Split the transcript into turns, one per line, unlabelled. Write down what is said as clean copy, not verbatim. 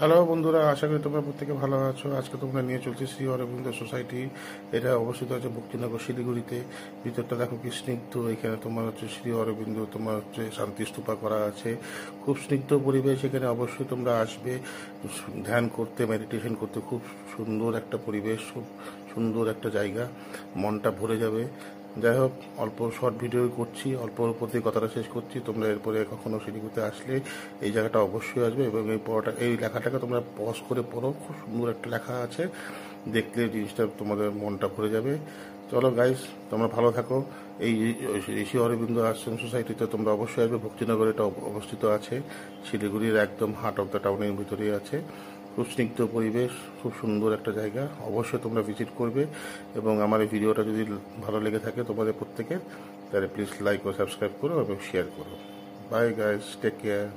Hello বন্ধুরা, আশা করি তোমরা প্রত্যেকে ভালো আছো। আজকে তোমরা নিয়ে চলছি শ্রী অরবিন্দ সোসাইটি। এটা অবস্থিত আছে ভক্তিনগর শিলিগুড়িতে। ভিতরটা দেখো কি স্নিগ্ধ। এখানে তোমার হচ্ছে শ্রী অরবিন্দ, তোমার হচ্ছে শান্তি স্তূপা করা আছে। খুব স্নিগ্ধ পরিবেশ। এখানে অবশ্যই তোমরা আসবে ধ্যান করতে, মেডিটেশন করতে। খুব সুন্দর একটা পরিবেশ, খুব সুন্দর একটা জায়গা, মনটা ভরে যাবে। যাই হোক, অল্প শর্ট ভিডিও করছি, অল্প প্রতি কথাটা শেষ করছি। তোমরা এরপরে কখনো শিলিগুড়িতে আসলে এই জায়গাটা অবশ্যই আসবে এবং এই লেখাটাকে তোমরা পজ করে পড়ো। খুব সুন্দর একটা লেখা আছে, দেখলে জিনিসটা তোমাদের মনটা ভরে যাবে। চলো গাইস, তোমরা ভালো থাকো। এই ঋষি অরবিন্দ আশ্রম সোসাইটিতে তোমরা অবশ্যই আসবে। ভক্তিনগর এটা অবস্থিত আছে, শিলিগুড়ির একদম হার্ট অফ দ্য টাউনের ভিতরেই আছে। খুব স্নিগ্ধ পরিবেশ, খুব সুন্দর একটা জায়গা। অবশ্যই তোমরা ভিজিট করবে এবং আমার এই ভিডিওটা যদি ভালো লেগে থাকে তোমাদের প্রত্যেকের, তাহলে প্লিজ লাইক ও সাবস্ক্রাইব করো এবং শেয়ার করো। Bye guys, take care.